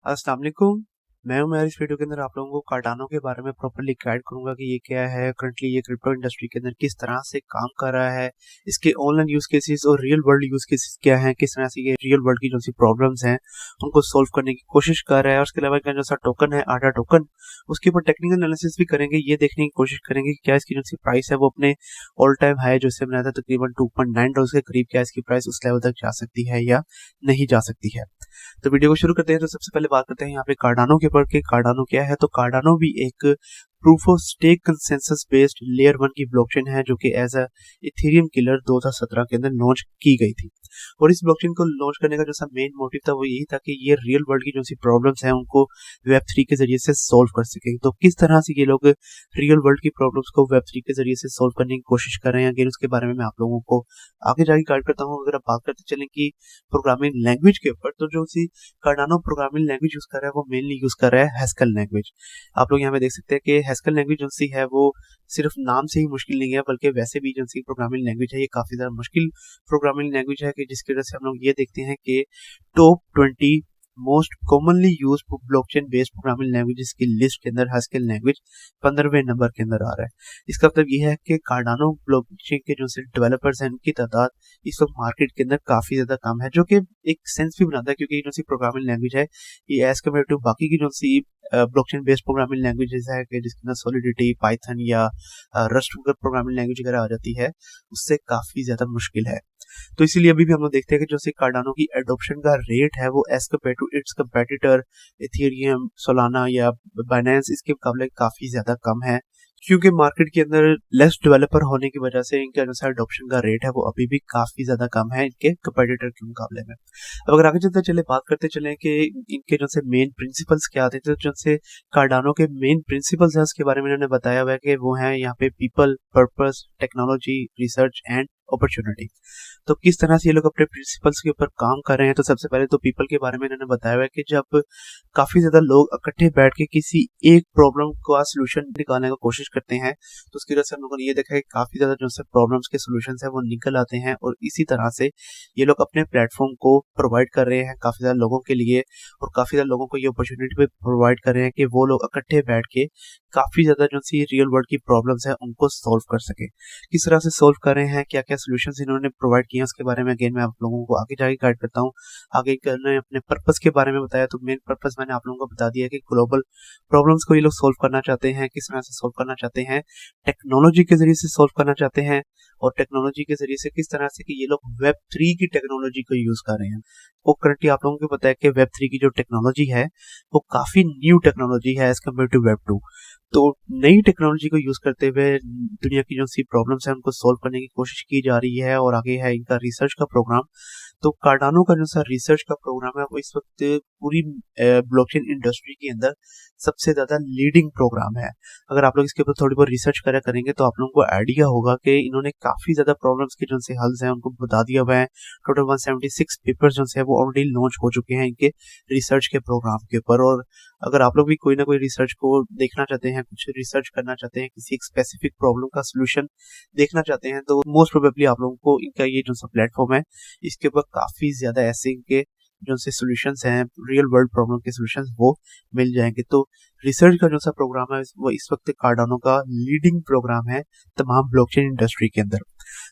अस्सलाम वालेकुम। मैं हूं इस वीडियो के अंदर आप लोगों को कार्डानो के बारे में प्रॉपर्ली गाइड करूंगा कि ये क्या है, करंटली ये क्रिप्टो इंडस्ट्री के अंदर किस तरह से काम कर रहा है, इसके ऑनलाइन यूज केसेस और रियल वर्ल्ड यूज केसेस क्या हैं, किस तरह से ये रियल वर्ल्ड की जो सी प्रॉब्लम्स हैं उनको सोल्व करने की कोशिश कर रहा है। और उसके अलावा जो सा टोकन है आडा टोकन, उसके ऊपर टेक्निकल एनालिसिस भी करेंगे, ये देखने की कोशिश करेंगे कि क्या इसकी जो सी प्राइस है वो अपने ऑल टाइम हाई जो से बनाया था तकरीबन $2.9 के करीब, क्या इसकी प्राइस उस लेवल तक जा सकती है या नहीं जा सकती है। तो वीडियो को शुरू करते हैं। तो सबसे पहले बात करते हैं यहाँ पे कार्डानो के ऊपर कि कार्डानो क्या है। तो कार्डानो भी एक proof of stake consensus based layer 1 की ब्लॉकचेन है जो कि एज अ इथेरियम किलर 2017 के अंदर लॉन्च की गई थी। और इस ब्लॉकचेन को लॉन्च करने का जो सा मेन मोटिव था वो यही था कि ये रियल वर्ल्ड की जो सी प्रॉब्लम्स हैं उनको वेब 3 के जरिए से सोल्व कर सके। तो किस तरह से ये लोग रियल वर्ल्ड की प्रॉब्लम्स को वेब 3 के जरिए से सोल्व करने की कोशिश कर रहे हैं, अगेन उसके बारे में मैं आप लोगों को आगे जाके गाइड करता हूँ। अगर आप बात करते चलें कि प्रोग्रामिंग लैंग्वेज के ऊपर, तो जो सी कार्डानो प्रोग्रामिंग लैंग्वेज यूज कर रहा है वो मेनली यूज कर रहा है हैस्कल लैंग्वेज। आप लोग यहाँ पे देख सकते हैं कि हैस्कल लैंग्वेज जो सी है वो सिर्फ नाम से ही मुश्किल नहीं है, बल्कि वैसे भी जो सी प्रोग्रामिंग लैंग्वेज है ये काफी ज्यादा मुश्किल प्रोग्रामिंग लैंग्वेज है कि जिसकी वजह से हम लोग ये देखते हैं कि top 20 most commonly use blockchain based programming languages की लिस्ट के अंदर हैस्कल लैंग्वेज 15वें नंबर के अंदर आ रहा है। इसका मतलब ये है कि कार्डानो ब्लॉकचेन के जो से डेवलपर्स हैं उनकी तादाद इस वक्त मार्केट के अंदर काफी ज्यादा कम है, जो कि एक सेंस भी बनाता है क्योंकि जो सी प्रोग्रामिंग लैंग्वेज है ये एज कम्पेयर टू बाकी की जो सी ब्लॉकचेन बेस्ड प्रोग्रामिंग लैंग्वेजेस है कि जिसके अंदर सॉलिडिटी, पाइथन या रस्ट प्रोग्रामिंग लैंग्वेज वगैरह आ जाती है, उससे काफी ज्यादा मुश्किल है। तो इसीलिए अभी भी हम लोग देखते हैं कि जो सी कार्डानो की एडॉप्शन का रेट है वो as compare to its competitor Ethereum, Solana या बाइनेंस इसके मुकाबले काफी ज्यादा कम है, क्योंकि मार्केट के अंदर लेस डेवलपर होने की वजह से इनके अनुसार एडॉप्शन का रेट है वो अभी भी काफी ज्यादा कम है इनके कंपेटिटर के मुकाबले में। अब अगर आगे चलते चले बात करते चले कि इनके जो से मेन प्रिंसिपल्स क्या आते थे, तो जो से कार्डानो के मेन प्रिंसिपल्स हैं उसके बारे में इन्होंने बताया हुआ है कि वो है यहाँ पे people, purpose, technology, research and opportunity. तो किस तरह से ये लोग अपने प्रिंसिपल्स के ऊपर काम कर रहे हैं, तो सबसे पहले तो पीपल के बारे में इन्होंने बताया हुआ है कि जब काफी ज्यादा लोग इकट्ठे बैठ के किसी एक प्रॉब्लम का सोल्यूशन निकालने की कोशिश करते हैं तो उसकी वजह से हम लोगों ने ये देखा है कि काफी ज्यादा जो प्रॉब्लम्स के सोल्यूशन है वो निकल आते हैं। और इसी तरह से ये लोग अपने प्लेटफॉर्म को प्रोवाइड कर रहे हैं काफी ज्यादा लोगों के लिए, और काफी ज्यादा लोगों को ये अपॉर्चुनिटी भी प्रोवाइड कर रहे हैं कि वो लोग इकट्ठे बैठ के काफी ज्यादा जो सी रियल वर्ल्ड की प्रॉब्लम्स है उनको सोल्व कर सके। किस तरह से सोल्व कर रहे हैं, क्या क्या सोल्यूशंस इन्होंने प्रोवाइड किए हैं, उसके बारे में अगेन मैं आप लोगों को आगे जाके गाइड करता हूँ। आगे इन्होंने अपने पर्पस के बारे में बताया, तो मेन पर्पस मैंने आप लोगों को बता दिया कि ग्लोबल प्रॉब्लम्स को ये लोग सोल्व करना चाहते हैं। किस तरह से सोल्व करना चाहते हैं, टेक्नोलॉजी के जरिए से सोल्व करना चाहते हैं, और टेक्नोलॉजी के जरिए से किस तरह से कि ये लोग वेब 3 की टेक्नोलॉजी को यूज कर रहे हैं। वो करंटली आप लोगों को पता है कि वेब 3 की जो टेक्नोलॉजी है वो काफी न्यू टेक्नोलॉजी है एज कम्पेयर टू वेब 2। तो नई टेक्नोलॉजी को यूज करते हुए दुनिया की जो सी प्रॉब्लम्स है उनको सोल्व करने की कोशिश की जा रही है। और आगे है इनका रिसर्च का प्रोग्राम। तो कार्डानो का जो सा रिसर्च का प्रोग्राम है वो इस वक्त पूरी ब्लॉकचेन इंडस्ट्री के अंदर सबसे ज्यादा लीडिंग प्रोग्राम है। अगर आप लोग इसके ऊपर थोड़ी बहुत रिसर्च करेंगे तो आप लोगों को आइडिया होगा कि इन्होंने काफी ज्यादा प्रॉब्लम्स के जो से हल्स हैं उनको बता दिया हुआ है। टोटल 176 पेपर्स जो है वो ऑलरेडी लॉन्च हो चुके हैं इनके रिसर्च के प्रोग्राम के ऊपर। और अगर आप लोग भी कोई ना कोई रिसर्च को देखना चाहते हैं, कुछ रिसर्च करना चाहते हैं, किसी एक स्पेसिफिक प्रॉब्लम का सोल्यूशन देखना चाहते हैं, तो मोस्ट प्रोबेबली आप लोगों को इनका ये जो सा प्लेटफॉर्म है इसके ऊपर काफी ज्यादा ऐसे इनके जो से सॉल्यूशंस हैं, रियल वर्ल्ड प्रॉब्लम के सॉल्यूशंस वो मिल जाएंगे। तो रिसर्च का जो सा प्रोग्राम है वो इस वक्त कार्डानो का लीडिंग प्रोग्राम है तमाम ब्लॉकचेन इंडस्ट्री के अंदर।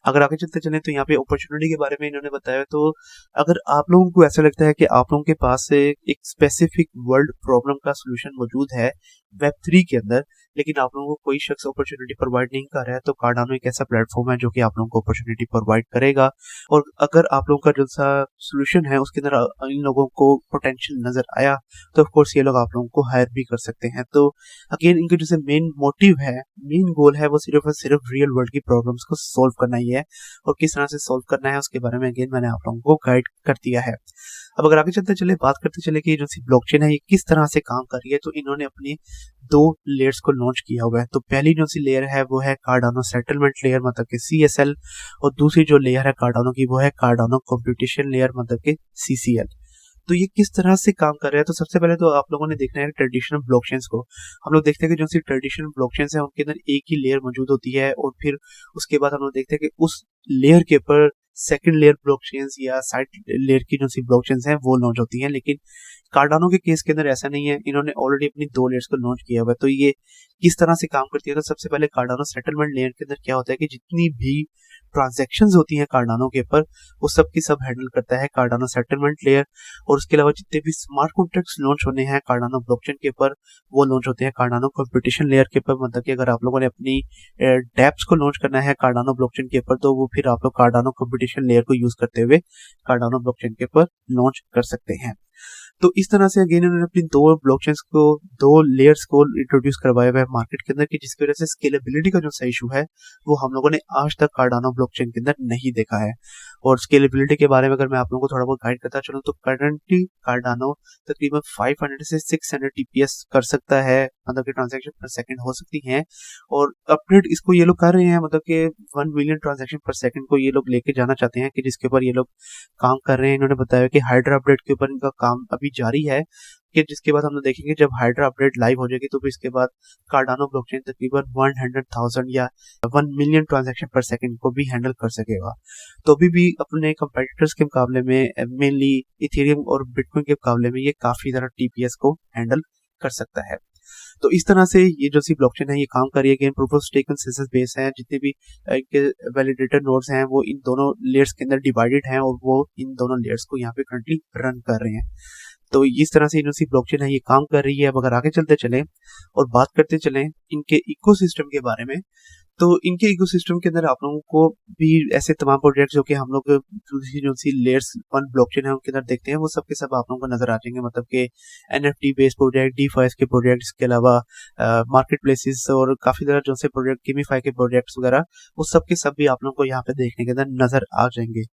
अगर आगे चलते चलें तो यहाँ पे अपॉर्चुनिटी के बारे में इन्होंने बताया। तो अगर आप लोगों को ऐसा लगता है कि आप लोगों के पास से एक स्पेसिफिक वर्ल्ड प्रॉब्लम का सोल्यूशन मौजूद है वेब 3 के अंदर, लेकिन आप लोगों को कोई शख्स अपॉर्चुनिटी प्रोवाइड नहीं कर रहा है, तो कार्डानो एक ऐसा प्लेटफॉर्म है जो कि आप लोगों को अपॉर्चुनिटी प्रोवाइड करेगा। और अगर आप लोगों का जो सा सोल्यूशन है उसके अंदर इन लोगों को पोटेंशियल नजर आया तो ऑफ कोर्स ये लोग आप लोगों को हायर भी कर सकते हैं। तो अगेन इनके जो मेन मोटिव है, मेन गोल है वो सिर्फ और सिर्फ रियल वर्ल्ड की प्रॉब्लम्स को सोल्व करना ही है। और किस तरह से सोल्व करना है उसके बारे में अगेन मैंने आप लोगों को गाइड कर दिया है। अब अगर आगे चलते चले बात करते चले कि जो सी ब्लॉकचेन है ये किस तरह से काम कर रही है, तो इन्होंने अपनी दो लेयर्स को लॉन्च किया हुआ है। तो पहली जो सी लेयर है वो है कार्डानो सेटलमेंट लेयर मतलब कि CSL, और दूसरी जो लेयर है कार्डानो की वो है कार्डानो कंप्यूटेशन लेयर मतलब कि CCL। तो ये किस तरह से काम कर रहा है, तो सबसे पहले तो आप लोगों ने देखना है ट्रेडिशनल ब्लॉकचेन्स को। हम लोग देखते हैं कि जो सी ट्रेडिशनल ब्लॉकचेन्स है उनके अंदर एक ही लेयर मौजूद होती है, और फिर उसके बाद हम लोग देखते हैं कि उस लेयर के ऊपर सेकंड लेयर ब्लॉकचेन्स या साइड लेयर की जो सी ब्लॉकचेन्स हैं वो लॉन्च होती हैं, लेकिन कार्डानो के केस के अंदर ऐसा नहीं है। इन्होंने ऑलरेडी अपनी 2 लेयर्स को लॉन्च किया हुआ है। तो ये किस तरह से काम करती है, तो सबसे पहले कार्डानो सेटलमेंट लेयर के अंदर क्या होता है कि जितनी भी ट्रांजैक्शंस होती हैं कार्डानो के ऊपर, वो सब की सब हैंडल करता है कार्डानो सेटलमेंट लेयर। और उसके अलावा जितने भी स्मार्ट कॉन्ट्रैक्ट्स लॉन्च होने हैं कार्डानो ब्लॉकचेन के ऊपर, वो लॉन्च होते हैं कार्डानो कंप्यूटेशन लेयर के ऊपर। मतलब कि अगर आप लोगों ने अपनी डैप्स को लॉन्च करना है कार्डानो ब्लॉकचेन के ऊपर, तो वो फिर आप लोग कार्डानो कंप्यूटेशन लेयर को यूज करते हुए कार्डानो ब्लॉकचेन के ऊपर लॉन्च कर सकते हैं। तो इस तरह से अगेन उन्होंने अपनी 2 ब्लॉकचेन्स को, 2 लेयर्स को इंट्रोड्यूस करवाया हुआ है मार्केट के अंदर, की जिसकी वजह से स्केलेबिलिटी का जो सही इशू है वो हम लोगों ने आज तक कार्डानो ब्लॉकचेन के अंदर नहीं देखा है। और स्केलेबिलिटी के बारे में अगर मैं आप लोगों को थोड़ा बहुत गाइड करता चलूं, तो करंटली कार्डानो तकरीबन 500 से 600 टीपीएस कर सकता है, मतलब कि ट्रांजैक्शन पर सेकंड हो सकती हैं। और अपडेट इसको ये लोग कर रहे हैं, मतलब कि 1 मिलियन ट्रांजैक्शन पर सेकंड को ये लोग लेके जाना चाहते हैं, कि जिसके ऊपर ये लोग काम कर रहे हैं। इन्होंने बताया कि हाइड्रा अपडेट के ऊपर इनका काम अभी जारी है, कि जिसके बाद हम लोग देखेंगे जब हाइड्रा अपडेट लाइव हो जाएगी तो फिर इसके बाद कार्डानो ब्लॉकचेन तकरीबन 100,000 या 1 मिलियन ट्रांजैक्शन पर सेकंड को भी हैंडल कर सकेगा। तो अभी भी अपने कंपेटिटर्स के मुकाबले में, मेनली इथेरियम और बिटकॉइन के मुकाबले में, ये काफी ज्यादा टीपीएस को हैंडल कर सकता है। तो इस तरह से ये जो सी ब्लॉकचेन है ये काम कर रही है। Proof of stake consensus base है, जितने भी इनके वैलिडेटर नोड्स हैं वो इन दोनों लेयर्स के अंदर डिवाइडेड हैं, और वो इन दोनों लेयर्स को यहाँ पे करंटली रन कर रहे हैं। तो इस तरह से इनसी ब्लॉकचेन है ये काम कर रही है। अब अगर आगे चलते चलें और बात करते चलें इनके इकोसिस्टम के बारे में, तो इनके इकोसिस्टम के अंदर आप लोगों को भी ऐसे तमाम प्रोजेक्ट जो कि हम लोग दूसरी जो सी लेयर्स 1 ब्लॉकचेन है उनके अंदर देखते हैं, वो सब के सब आप लोगों को नजर आ जाएंगे। मतलब कि एनएफटी बेस्ड प्रोजेक्ट, डीफाइस के प्रोजेक्ट, इसके अलावा मार्केट प्लेसेस और काफी तरह जो से प्रोजेक्ट, गेमीफाई के प्रोजेक्ट्स वगैरह, वो सब के सब भी आप लोगों को यहाँ पे देखने के अंदर नजर आ जाएंगे।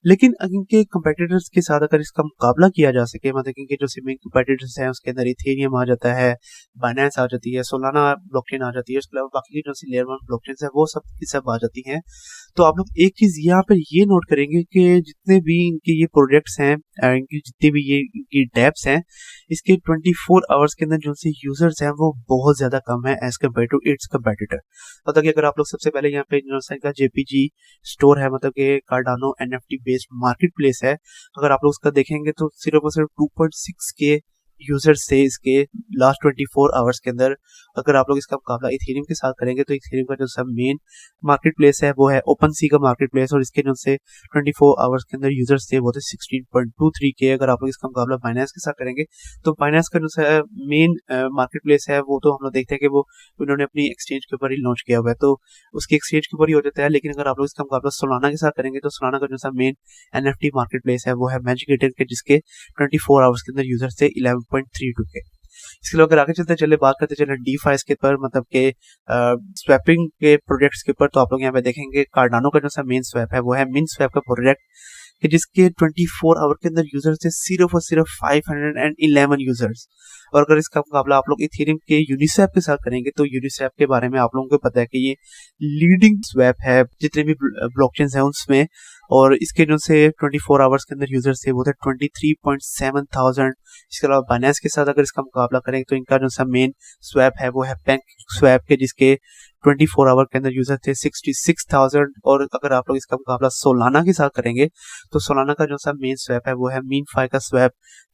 लेकिन इनके कंपेटिटर्स के साथ अगर इसका मुकाबला किया जा सके, मतलब इनके जो मेन कंपेटिटर्स हैं उसके अंदर इथेरियम आ जाता है, बाइनेंस आ जाती है, सोलाना ब्लॉकचेन आ जाती है, उसके अलावा बाकी की जो सी लेयर 1 ब्लॉकचेन है वो सब की सब आ जाती हैं। तो आप लोग एक चीज यहाँ पर ये नोट करेंगे कि जितने भी इनके ये प्रोजेक्ट्स हैं, इनकी जितनी भी ये इनकी डेप्स हैं, इसके 24 आवर्स के अंदर जो से यूजर्स हैं वो बहुत ज्यादा कम है as compare to its competitor. मतलब कि अगर आप लोग सबसे पहले यहाँ पे जो का जेपीजी स्टोर है, मतलब कि Cardano NFT based market place है, अगर आप लोग उसका देखेंगे तो सिर्फ और सिर्फ 2.6 के यूजर्स थे इसके लास्ट 24 आवर्स के अंदर। अगर आप लोग इसका मुकाबला इथेरियम के साथ करेंगे तो इथेरियम का जो सब मेन मार्केट प्लेस है वो है ओपन सी का मार्केट प्लेस, और इसके जो से 24 आवर्स के अंदर यूजर्स थे वो थे 16.23 के। अगर आप लोग इसका मुकाबला बाइनेंस के साथ करेंगे तो बाइनेंस का जो मेन मार्केट प्लेस है वो तो हम लोग देखते हैं कि वो उन्होंने अपनी एक्सचेंज के ऊपर ही लॉन्च किया हुआ है, तो उसके एक्सचेंज के ऊपर ही हो जाता है। लेकिन अगर आप लोग इसका मुकाबला सोलाना के साथ करेंगे तो सोलाना का जो मेन एनएफटी मार्केट प्लेस है वो है मैजिक ईथर के, जिसके 24 आवर्स के अंदर यूजर्स थे 11.32 के। इसके अलावा अगर आगे चलते चले बात करते चले डीफाइस के ऊपर, मतलब के स्वैपिंग के प्रोजेक्ट्स के ऊपर, तो आप लोग यहाँ पे देखेंगे कार्डानो का जो मेन स्वैप है वो है मिन स्वैप का प्रोजेक्ट, कि जिसके 24 आवर के अंदर यूजर्स थे सिर्फ और सिर्फ 511 यूजर्स। और अगर इसका मुकाबला आप लोग इथेरियम के यूनिस्वैप के साथ करेंगे तो यूनिस्वैप के बारे में आप लोगों को पता है कि ये लीडिंग स्वैप है जितने भी ब्लॉकचेन्स हैं उसमें, और इसके जो से 24 आवर्स के अंदर यूजर्स थे वो थे 23.7 थाउजेंड। इसके अलावा बाइनेंस के साथ अगर इसका मुकाबला करें तो इनका जो मेन स्वैप है वो है बैंक स्वैप के, जिसके 24 आवर के अंदर यूजर थे 66,000। और अगर आप लोग इसका मुकाबला सोलाना के साथ करेंगे तो सोलाना का जो मेन स्वैप है वो है मीन फाई का स्वैप,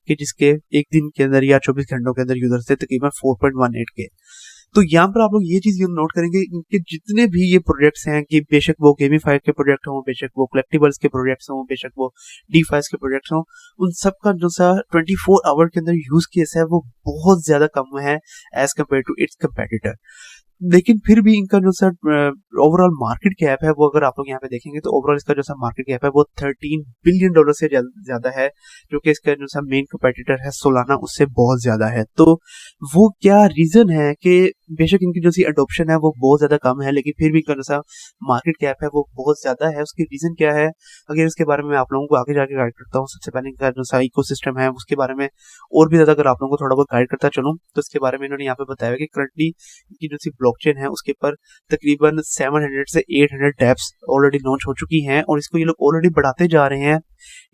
कि जिसके एक दिन के अंदर या 24 घंटों के अंदर यूजर थे तकरीबन 4.18 के। तो यहाँ पर आप लोग ये चीज नोट करेंगे, इनके जितने भी ये प्रोजेक्ट्स हैं, कि बेशक वो गेमीफाई के प्रोजेक्ट हों, बेशक वो कलेक्टिबल्स के प्रोजेक्ट्स हों, बेशक वो डीफाइस के प्रोजेक्ट्स हों, उन सब का जो 24 आवर के अंदर यूज केस है वो बहुत ज्यादा कम है as compare to its competitor. लेकिन फिर भी इनका जो ओवरऑल मार्केट कैप है वो अगर आप लोग यहाँ पे देखेंगे तो ओवरऑल इसका जो मार्केट कैप है वो $13 बिलियन से ज्यादा है, जो कि इसका जो मेन कंपेटिटर है सोलाना उससे बहुत ज्यादा है। तो वो क्या रीजन है कि बेशक इनकी जो अडोप्शन है वो बहुत ज्यादा कम है, लेकिन फिर भी इनका जो मार्केट कैप है वो बहुत ज्यादा है। उसकी रीजन क्या है, अगर इसके बारे में आप लोगों को आगे जाके गाइड करता हूँ। सबसे पहले इनका जो इकोसिस्टम है उसके बारे में और भी ज्यादा अगर आप लोगों को थोड़ा बहुत गाइड करता चलूँ तो इसके बारे में इन्होंने यहाँ पे बताया कि करंटली इनकी जो ब्लॉकचेन है उसके पर तकरीबन 700 से 800 डेप्स ऑलरेडी लॉन्च हो चुकी हैं, और इसको ये लोग ऑलरेडी बढ़ाते जा रहे हैं।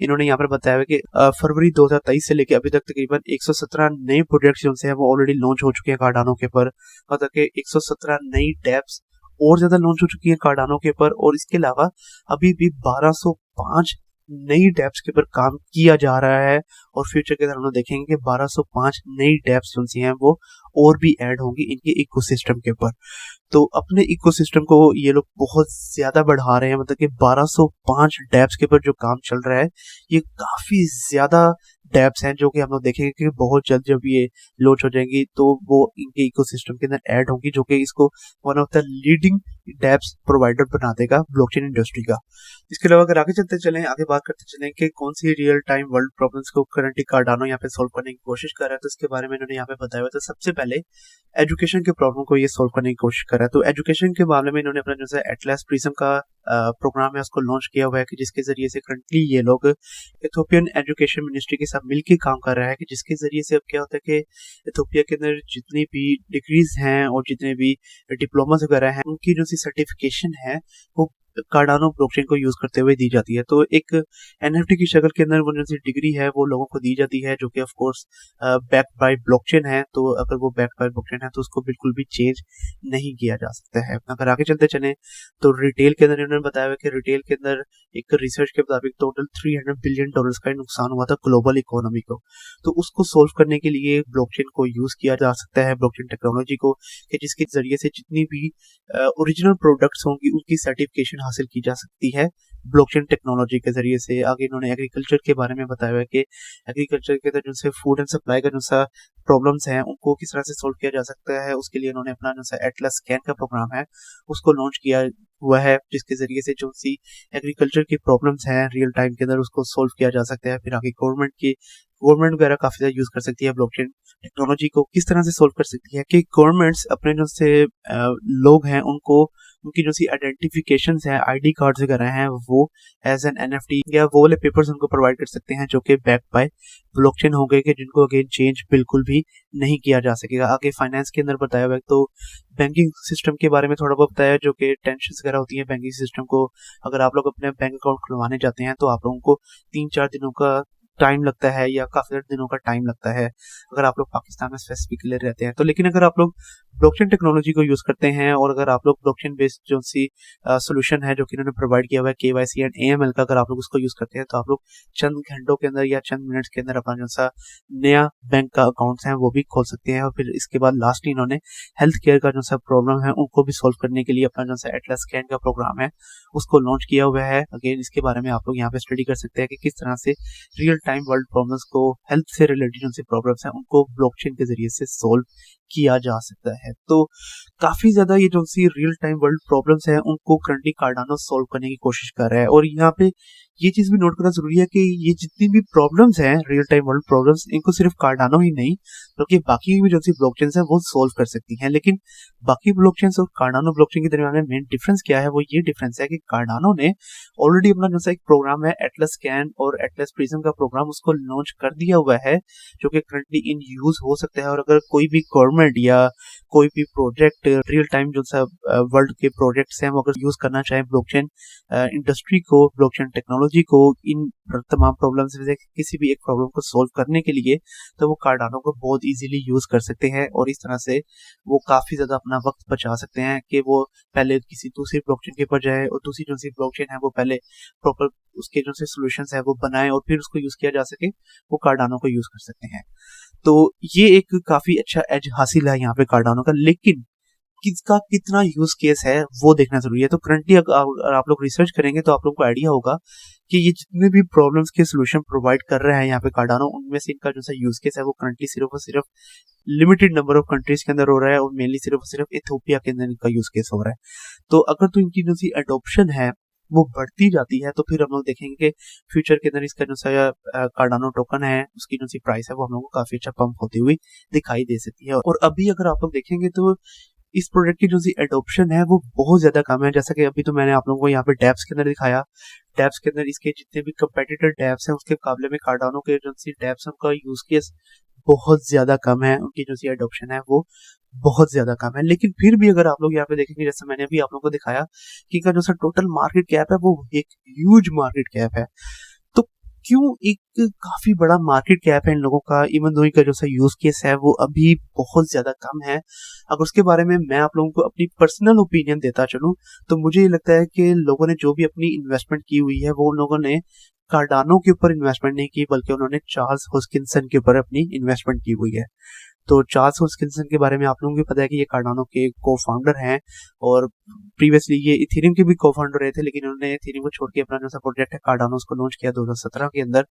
इन्होंने यहाँ पर बताया कि फरवरी 2023 से लेकर अभी तक तकरीबन 117 नए प्रोजेक्ट्स जो हैं वो ऑलरेडी लॉन्च हो चुके हैं कार्डानो के ऊपर, मतलब कि 117 नई डेप्स और ज्यादा लॉन्च हो चुकी है कार्डानो के ऊपर। और इसके अलावा अभी भी 1200 1205 नई डैप्स के ऊपर काम किया जा रहा है और फ्यूचर के अंदर हम लोग देखेंगे कि 1205 नई डैप्स जो सी हैं वो और भी ऐड होंगी इनके इकोसिस्टम के ऊपर। तो अपने इकोसिस्टम को ये लोग बहुत ज्यादा बढ़ा रहे हैं, मतलब कि 1205 डैप्स के ऊपर जो काम चल रहा है ये काफी ज्यादा डैप्स हैं जो कि हम लोग देखेंगे कि बहुत जल्द जब ये लॉन्च हो जाएंगी तो वो इनके इकोसिस्टम के अंदर ऐड होंगी, जो कि इसको one of the leading dapps provider बना देगा ब्लॉकचेन इंडस्ट्री का। इसके अलावा अगर आगे चलते चलें, आगे बात करते चलें कि कौन सी रियल टाइम वर्ल्ड प्रॉब्लम्स को करंटली कार्डानो यहाँ पे सॉल्व करने की कोशिश कर रहा है, तो इसके बारे में इन्होंने यहाँ पे बताया हुआ। तो सबसे पहले एजुकेशन के प्रॉब्लम को ये सॉल्व करने की कोशिश कर रहा है। तो एजुकेशन के मामले में इन्होंने अपना जो है एटलास प्रिज्म का प्रोग्राम है उसको लॉन्च किया हुआ है कि जिसके जरिए से करंटली ये लोग इथोपियन एजुकेशन मिनिस्ट्री के साथ मिलकर काम कर रहा है कि जिसके जरिए से अब क्या होता है कि इथोपिया के अंदर जितनी भी डिग्रीज हैं और जितने भी डिप्लोमास वगैरह हैं उनकी जो सी सर्टिफिकेशन है वो कार्डानो ब्लॉकचेन को यूज करते हुए दी जाती है। तो एक एनएफटी की शक्ल के अंदर वो जो सी डिग्री है वो लोगों को दी जाती है जो कि of course back by blockchain है। तो अगर वो बैक बाय ब्लॉकचेन है तो उसको बिल्कुल भी चेंज नहीं किया जा सकता है। अगर आगे चलते चले तो रिटेल के अंदर इन्होंने बताया कि रिटेल के अंदर एक रिसर्च के मुताबिक टोटल $300 बिलियन का नुकसान हुआ था ग्लोबल इकोनॉमी को। तो उसको सोल्व करने के लिए ब्लॉकचेन को यूज किया जा सकता है, ब्लॉकचेन टेक्नोलॉजी को, कि जिसके जरिए से जितनी भी ओरिजिनल प्रोडक्ट्स होंगी उनकी सर्टिफिकेशन हासिल की जा सकती है ब्लॉकचेन टेक्नोलॉजी के जरिए से। आगे इन्होंने एग्रीकल्चर के बारे में बताया है कि एग्रीकल्चर के अंदर जो से फूड एंड सप्लाई का जो सा प्रॉब्लम्स हैं उनको किस तरह से सोल्व किया जा सकता है, उसके लिए इन्होंने अपना जो सा एटलस स्कैन का प्रोग्राम है उसको लॉन्च किया हुआ है, जिसके जरिए से जो सी एग्रीकल्चर की प्रॉब्लम्स हैं रियल टाइम के अंदर उसको सोल्व किया जा सकता है। फिर आगे गवर्नमेंट वगैरह काफी ज्यादा यूज कर सकती है ब्लॉकचेन टेक्नोलॉजी को। किस तरह से सोल्व कर सकती है कि गवर्नमेंट्स अपने जो से लोग हैं उनको उनकी जो सी आइडेंटिफिकेशन है, आईडी कार्ड्स वगैरह हैं, वो एज एन एनएफटी या वो वाले पेपर्स उनको प्रोवाइड कर सकते हैं जो कि बैक बाय ब्लॉकचेन हो गए कि जिनको अगेन चेंज बिल्कुल भी नहीं किया जा सकेगा। आगे फाइनेंस के अंदर बताया हुआ है तो बैंकिंग सिस्टम के बारे में थोड़ा बहुत बताया जो कि टेंशन वगैरह होती है बैंकिंग सिस्टम को। अगर आप लोग अपने बैंक अकाउंट खुलवाने जाते हैं तो आप लोगों को 3-4 दिनों का टाइम लगता है या काफी दिनों का टाइम लगता है अगर आप लोग पाकिस्तान में स्पेसिफिकली रहते हैं। तो लेकिन अगर आप लोग ब्लॉकचेन टेक्नोलॉजी को यूज करते हैं और अगर आप लोग ब्लॉकचेन बेस्ड जो सी सोल्यूशन है जो कि इन्होंने प्रोवाइड किया हुआ है केवाईसी एंड एएमएल का, अगर आप लोग उसको यूज करते हैं तो आप लोग चंद घंटों के अंदर या चंद मिनट्स के अंदर अपना जो सा नया बैंक का अकाउंट है वो भी खोल सकते हैं। और फिर इसके बाद लास्टली इन्होंने हेल्थ केयर का जो सा प्रॉब्लम है उनको भी सोल्व करने के लिए अपना जो सा एटलस स्कैन का प्रोग्राम है उसको लॉन्च किया हुआ है। अगेन इसके बारे में आप लोग यहाँ पे स्टडी कर सकते हैं कि किस तरह से रियल टाइम वर्ल्ड प्रॉब्लम्स को, हेल्थ से रिलेटेड जो प्रॉब्लम्स हैं उनको ब्लॉकचेन के जरिए से सोल्व किया जा सकता है। तो काफी ज्यादा ये जो सी रियल टाइम वर्ल्ड प्रॉब्लम्स हैं उनको करंटली कार्डानो सोल्व करने की कोशिश कर रहा है। और यहाँ पे ये चीज भी नोट करना जरूरी है कि ये जितनी भी प्रॉब्लम्स हैं रियल टाइम वर्ल्ड प्रॉब्लम्स इनको सिर्फ कार्डानो ही नहीं बल्कि बाकी भी जो सी ब्लॉकचेन्स हैं वो सोल्व कर सकती हैं। लेकिन बाकी ब्लॉकचेन्स और कार्डानो ब्लॉकचेन के दरमियान में मेन डिफरेंस क्या है, वो ये डिफरेंस है कि कार्डानो ने ऑलरेडी अपना जो सा एक प्रोग्राम है एटलस स्कैन और एटलस प्रिज्म का प्रोग्राम उसको लॉन्च कर दिया हुआ है जो कि करंटली इन यूज हो सकता है। और अगर कोई भी गवर्नमेंट या कोई भी प्रोजेक्ट रियल टाइम जो सा वर्ल्ड के प्रोजेक्ट्स हैं वो अगर यूज करना चाहे ब्लॉकचेन इंडस्ट्री को, ब्लॉकचेन टेक्नोलॉजी को इन तमाम प्रॉब्लम्स में से किसी भी एक प्रॉब्लम को सोल्व करने के लिए, तो वो कार्डानो को बहुत इजीली यूज कर सकते हैं। और इस तरह से वो काफी ज्यादा अपना वक्त बचा सकते हैं कि वो पहले किसी दूसरी ब्लॉकचेन के ऊपर जाए और दूसरी जो सी ब्लॉकचेन है वो पहले प्रॉपर उसके जो से सॉल्यूशंस है वो बनाए और फिर उसको यूज किया जा सके, वो कार्डानो को यूज कर सकते हैं। तो ये एक काफी अच्छा एज हासिल है यहाँ पे कार्डानो का। लेकिन किसका कितना यूज केस है वो देखना जरूरी है। तो करंटली अगर आप लोग रिसर्च करेंगे तो आप लोगों को आइडिया होगा कि ये जितने भी प्रॉब्लम्स के सोल्यूशन प्रोवाइड कर रहे हैं यहाँ पे कार्डानो, उनमें से इनका जो सा यूज केस है वो करंटली सिर्फ और सिर्फ लिमिटेड नंबर ऑफ कंट्रीज के अंदर हो रहा है और मेनली सिर्फ और सिर्फ इथोपिया के अंदर इनका यूज केस हो रहा है। तो अगर तो इनकी जो सी एडॉप्शन है वो बढ़ती जाती है तो फिर हम लोग देखेंगे कि फ्यूचर के अंदर इसका जो सा कार्डानो टोकन है उसकी जो सी प्राइस है वो हम लोग को काफी अच्छा पंप होती हुई दिखाई दे सकती है। और अभी अगर आप लोग देखेंगे तो इस प्रोडक्ट की जो सी एडॉप्शन है वो बहुत ज्यादा कम है। जैसा कि अभी तो मैंने आप लोगों को यहाँ पे डैप्स के अंदर दिखाया, डैप्स के अंदर इसके जितने भी कंपेटिटर डैप्स हैं उसके मुकाबले में कार्डानो के जो सी डैप्स उनका यूज केस बहुत ज्यादा कम है, उनकी जो सी एडॉप्शन है वो बहुत ज्यादा कम है। लेकिन फिर भी अगर आप लोग यहाँ पे देखेंगे जैसे मैंने अभी आप लोगों को दिखाया कि इनका जो सा टोटल मार्केट कैप है वो एक ह्यूज मार्केट कैप है। तो क्यों एक काफी बड़ा मार्केट कैप है इन लोगों का, इवन दो इनका जो सा यूज केस है वो अभी बहुत ज्यादा कम है। अगर उसके बारे में मैं आप लोगों को अपनी पर्सनल ओपिनियन देता चलूं तो मुझे ये लगता है कि लोगों ने जो भी अपनी इन्वेस्टमेंट की हुई है वो उन लोगों ने कार्डानो के ऊपर इन्वेस्टमेंट नहीं की, बल्कि उन्होंने चार्ल्स हॉस्किंसन के ऊपर अपनी इन्वेस्टमेंट की हुई है। तो चार्ल्स हॉस्किंसन के बारे में आप लोगों को पता है कि ये कार्डानो के को फाउंडर हैं, और प्रीवियसली ये इथेरियम के भी को फाउंडर रहे थे, लेकिन उन्होंने इथेरियम को छोड़ के अपना जो सा प्रोजेक्ट है कार्डानो उसको लॉन्च किया 2017 के अंदर।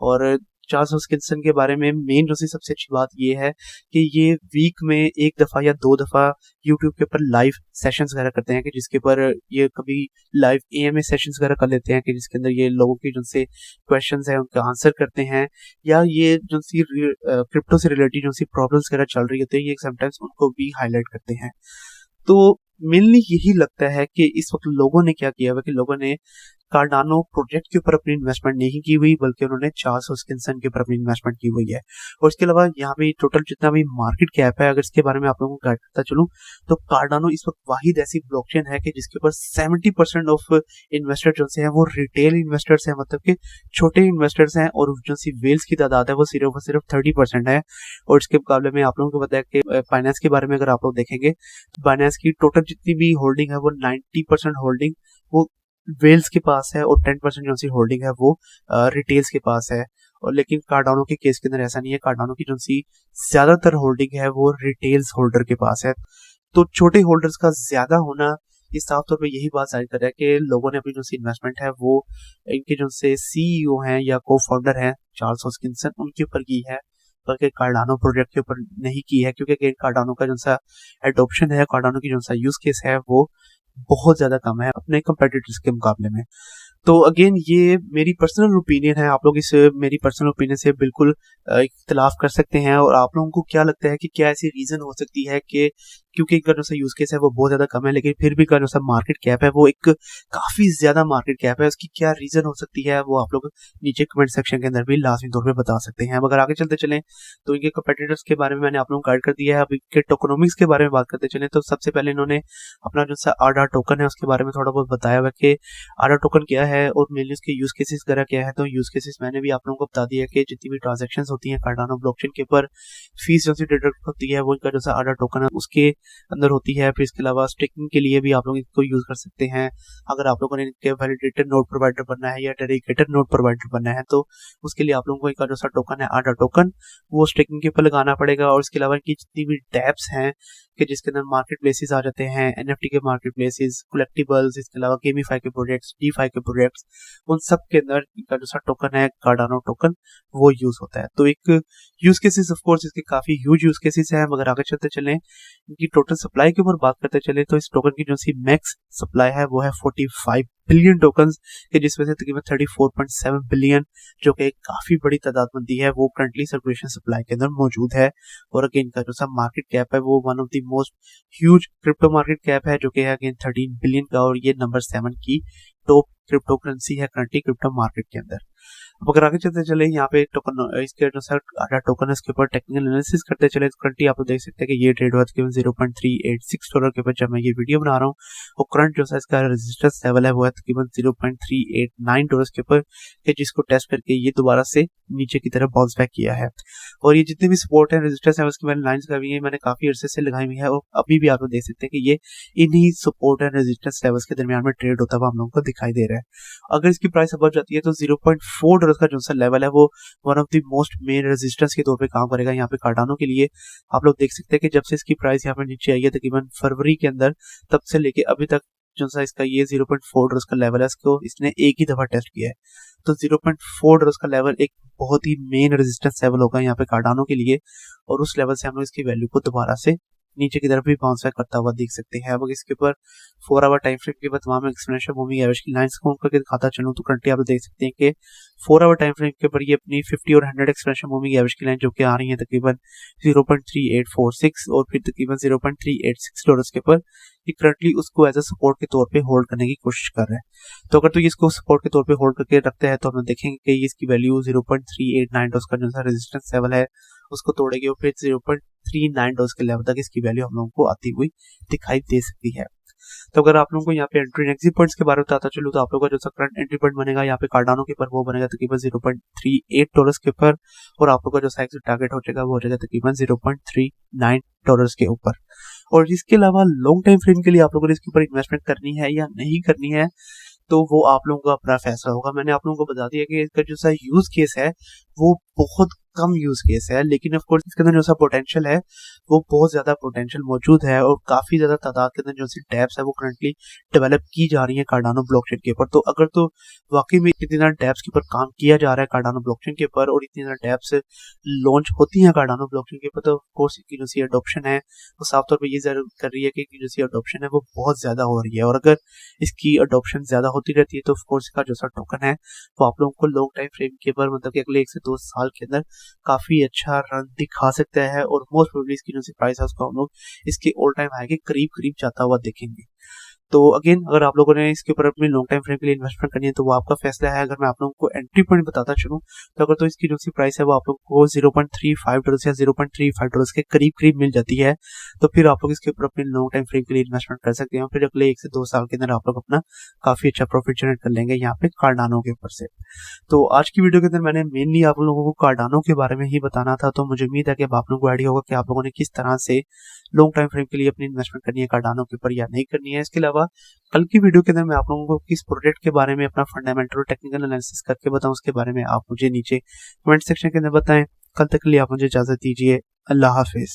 और चार्ल्स हॉस्किंसन के बारे में मेन जो सी सबसे अच्छी बात ये है कि ये वीक में एक दफा या दो दफा यूट्यूब के ऊपर लाइव सेशंस वगैरह करते हैं, कि जिसके ऊपर ये कभी लाइव एएमए सेशंस वगैरह कर लेते हैं, कि जिसके अंदर ये लोगों की जो से क्वेश्चंस हैं उनका आंसर करते हैं, या ये जो सी क्रिप्टो से रिलेटेड जो सी प्रॉब्लम्स वगैरह चल रही होती है ये समटाइम्स उनको भी हाईलाइट करते हैं। तो मेनली यही लगता है कि इस वक्त लोगों ने क्या किया हुआ कि लोगों ने कार्डानो प्रोजेक्ट के ऊपर अपनी इन्वेस्टमेंट नहीं की हुई, बल्कि उन्होंने चार्ल्स हॉस्किंसन के ऊपर अपनी इन्वेस्टमेंट की हुई है। और इसके अलावा यहाँ पे टोटल जितना भी मार्केट कैप है, अगर इसके बारे में आप लोगों को गाइड करता चलूं तो कार्डानो इस वक्त वाहिद ऐसी ब्लॉकचेन है कि जिसके ऊपर 70% ऑफ इन्वेस्टर जो से हैं वो रिटेल इन्वेस्टर्स हैं, मतलब कि छोटे इन्वेस्टर्स हैं, और जो सी वेल्स की तादाद है वो सिर्फ और सिर्फ 30% है। और इसके मुकाबले में आप लोगों को पता है कि फाइनेंस के बारे में अगर आप लोग देखेंगे तो बाइनेंस की टोटल जितनी भी होल्डिंग है वो 90% होल्डिंग वो वेल्स के पास है, और 10% जो सी होल्डिंग है वो रिटेल्स के पास है। और लेकिन कार्डानो के केस के अंदर ऐसा नहीं है, कार्डानो की जो सी ज्यादातर होल्डिंग है वो रिटेल्स होल्डर के पास है। तो छोटे होल्डर्स का ज्यादा होना ये साफ तौर पे यही बात जाहिर कर रहा है कि लोगों ने अपनी जो सी इन्वेस्टमेंट है वो इनके जो से सीईओ हैं या को फाउंडर हैं चार्ल्स हॉस्किंसन उनके ऊपर की है, बल्कि कार्डानो प्रोजेक्ट के ऊपर नहीं की है, क्योंकि अगेन कार्डानो का जो सा एडॉप्शन है, कार्डानो की जो सा यूज केस है वो बहुत ज्यादा कम है अपने कंपेटिटर्स के मुकाबले में। तो अगेन ये मेरी पर्सनल ओपिनियन है, आप लोग इस मेरी पर्सनल ओपिनियन से बिल्कुल इख्तिलाफ कर सकते हैं। और आप लोगों को क्या लगता है कि क्या ऐसी रीजन हो सकती है कि क्योंकि इनका जो सा यूज केस है वो बहुत ज्यादा कम है, लेकिन फिर भी का जो सा मार्केट कैप है वो एक काफी ज्यादा मार्केट कैप है, उसकी क्या रीजन हो सकती है वो आप लोग नीचे कमेंट सेक्शन के अंदर भी लाजमी तौर पे बता सकते हैं। अब अगर आगे चलते चलें तो इनके कंपेटिटर्स के बारे में मैंने आप लोगों को गाइड कर दिया है। अब इनके टोकनोमिक्स के बारे में बात करते चलें तो सबसे पहले इन्होंने अपना जो सा आडा टोकन है उसके बारे में थोड़ा बहुत बताया हुआ कि आडा टोकन क्या है और मेनली उसके यूज केसेस वगैरह क्या है। तो यूज केसेस मैंने भी आप लोगों को बता दिया कि जितनी भी ट्रांजेक्शन होती है कार्डानो ब्लॉकचेन के ऊपर फीस जो सी डिडक्ट होती है वो इनका जो सा आडा टोकन है उसके अंदर होती है। फिर इसके अलावा स्टेकिंग के लिए भी आप लोग इसको यूज कर सकते हैं। अगर आप लोगों ने इनके वैलिडेटेड नोड प्रोवाइडर बनना है या डेडिकेटेड नोड प्रोवाइडर बनना है तो उसके लिए आप लोगों को इनका जो सा टोकन है आडा टोकन वो स्टेकिंग के ऊपर लगाना पड़ेगा। और इसके अलावा इनकी जितनी भी टैब्स हैं कि जिसके अंदर मार्केट प्लेसेस आ जाते हैं, एनएफटी के मार्केट प्लेसेस, कलेक्टिबल्स, इसके अलावा गेमीफाई के प्रोजेक्ट्स, डीफाई के प्रोजेक्ट्स, उन सब के अंदर इनका जो सा टोकन है कार्डानो टोकन वो यूज होता है। तो एक यूज केसेस ऑफ कोर्स इसके काफी ह्यूज यूज केसेस हैं। मगर आगे चलते चलें इनकी टोटल सप्लाई के ऊपर बात करते चले तो इस टोकन की जो सी मैक्स सप्लाई है वो है 45 बिलियन टोकन्स के, जिसमें से तकरीबन 34.7 बिलियन जो कि काफी बड़ी तादाद बनती है वो करंटली सर्कुलेशन सप्लाई के अंदर मौजूद है। और अगेन इनका जो सा मार्केट कैप है वो one of the most huge crypto market cap है जो कि है अगेन 13 बिलियन का, और ये नंबर 7 की टॉप क्रिप्टो करेंसी है करंटली क्रिप्टो मार्केट के अंदर। अब अगर आगे चलते चले यहाँ पे टोकन इसके जो सर आधा टोकन है इसके ऊपर टेक्निकल एनालिसिस करते चले तो करंटली आप देख सकते हैं कि ये ट्रेड हुआ तकरीबन $0.386 के ऊपर जब मैं ये वीडियो बना रहा हूँ। और करंट जो है इसका रेजिस्टेंस लेवल है वो है तकरीबन $0.389 के ऊपर, जिसको टेस्ट करके ये दोबारा से नीचे की तरफ बाउंस बैक किया है। और ये जितने भी सपोर्ट है रेजिस्टेंस है उसकी मैंने लाइंस लगाई हुई है, मैंने काफी अरसे से लगाई हुई है, और अभी भी आप लोग देख सकते हैं कि ये इन्हीं सपोर्ट एंड रेजिस्टेंस लेवल्स के दरमियान में ट्रेड होता हुआ हम लोगों को दिखाई दे रहा है। अगर इसकी प्राइस अबव जाती है तो $0.4 का जो सा लेवल है वो one of the most main resistance के तौर पे काम करेगा यहाँ पे कार्डानो के लिए। आप लोग देख सकते हैं कि जब से इसकी प्राइस यहाँ पे नीचे आई है तकरीबन फरवरी के अंदर, तब से लेके अभी तक जो सा इसका ये $0.4 का लेवल है इसको इसने एक ही दफा टेस्ट किया है। तो $0.4 का लेवल एक बहुत ही मेन रेजिस्टेंस लेवल होगा यहाँ पे कार्डानो के लिए, और उस लेवल से हम लोग इसकी वैल्यू को दोबारा से नीचे की तरफ भी बाउंस बैक करता हुआ देख सकते हैं। अब इसके ऊपर 4 आवर टाइम फ्रेम के बाद तमाम एक्सपोनेंशियल मूविंग एवरेज की लाइंस को करके दिखाता चलूं तो करंटली आप देख सकते हैं कि 4 आवर टाइम फ्रेम के ऊपर ये अपनी 50 और 100 एक्सपोनेंशियल मूविंग एवरेज की लाइन जो कि आ रही है तकरीबन 0.3846 और फिर तकरीबन $0.386 के ऊपर ये करंटली उसको एज अ सपोर्ट के तौर पे होल्ड करने की कोशिश कर रहा है। तो अगर तो ये इसको सपोर्ट के तौर पे होल्ड करके रखते हैं तो हम देखेंगे कि इसकी वैल्यू 0.389 का जो सा रेजिस्टेंस लेवल है उसको तोड़ेगी और फिर $0.39 के लेवल तक इसकी वैल्यू हम लोगों को आती हुई दिखाई दे सकती है। तो अगर आप लोगों को यहाँ पे एंट्री एग्जिट पॉइंट्स के बारे में बताता चलूँ तो आप लोगों का जो सा करंट एंट्री पॉइंट बनेगा यहाँ पे कार्डानो के ऊपर वो बनेगा तकरीबन $0.38 के ऊपर, और आप लोगों का जो सा एग्जिट टारगेट हो जाएगा वो हो जाएगा तकरीबन $0.39 के ऊपर। और इसके अलावा लॉन्ग टाइम फ्रेम के लिए आप लोगों ने इसके ऊपर इन्वेस्टमेंट करनी है या नहीं करनी है तो वो आप लोगों का अपना फैसला होगा। मैंने आप लोगों को बता दिया कि इसका जो सा यूज केस है वो बहुत कम यूज केस है, लेकिन ऑफ कोर्स इसके अंदर जो सा पोटेंशियल है वो बहुत ज्यादा पोटेंशियल मौजूद है, और काफी ज्यादा तादाद के अंदर जो सी टैब्स है वो करंटली डेवलप की जा रही है कार्डानो ब्लॉकचेन के ऊपर। तो अगर तो वाकई में इतनी ज्यादा टैब्स के ऊपर काम किया जा रहा है कार्डानो ब्लॉकचेन के ऊपर, और इतनी ज्यादा टैब्स लॉन्च होती हैं कार्डानो ब्लॉकचेन के ऊपर, तो ऑफ कोर्स इसकी जो सी अडोप्शन है वो साफ तौर पर ये जरूर कर रही है कि जो सी अडोप्शन है वो बहुत ज्यादा हो रही है। और अगर इसकी अडोप्शन ज्यादा होती रहती है तो ऑफ कोर्स इसका जो सा टोकन है वो आप लोगों को लॉन्ग टाइम फ्रेम के ऊपर मतलब कि अगले 1 से 2 साल के अंदर काफी अच्छा रन दिखा सकता है, और मोस्ट प्रोबेबली इसकी जो सी प्राइस है उसको हम लोग इसके ऑल टाइम हाई के करीब करीब जाता हुआ देखेंगे। तो अगेन अगर आप लोगों ने इसके ऊपर अपनी लॉन्ग टाइम फ्रेम के लिए इन्वेस्टमेंट करनी है तो वो आपका फैसला है। अगर मैं आप लोगों को एंट्री पॉइंट बताता चलूं तो अगर तो इसकी जो सी प्राइस है वो आप लोगों को $0.35 या $0.35 के करीब करीब मिल जाती है, तो फिर आप लोग इसके ऊपर अपनी लॉन्ग टाइम फ्रेम के लिए इन्वेस्टमेंट कर सकते हैं। फिर अगले 1 से 2 साल के अंदर आप लोग अपना काफी अच्छा प्रॉफिट जनरेट कर लेंगे यहाँ पे कार्डानो के ऊपर से। तो आज की वीडियो के अंदर मैंने मेनली आप लोगों को कार्डानो के बारे में ही बताना था, तो मुझे उम्मीद है कि अब आप लोगों को आइडिया होगा कि आप लोगों ने किस तरह से लॉन्ग टाइम फ्रेम के लिए अपनी इन्वेस्टमेंट करनी है कार्डानो के ऊपर या नहीं करनी है। इसके अलावा कल की वीडियो के अंदर मैं आप लोगों को किस प्रोडक्ट के बारे में अपना फंडामेंटल और टेक्निकल एनालिसिस करके बताऊं उसके बारे में आप मुझे नीचे कमेंट सेक्शन के अंदर बताएं। कल तक के लिए आप मुझे इजाजत दीजिए। अल्लाह हाफिज।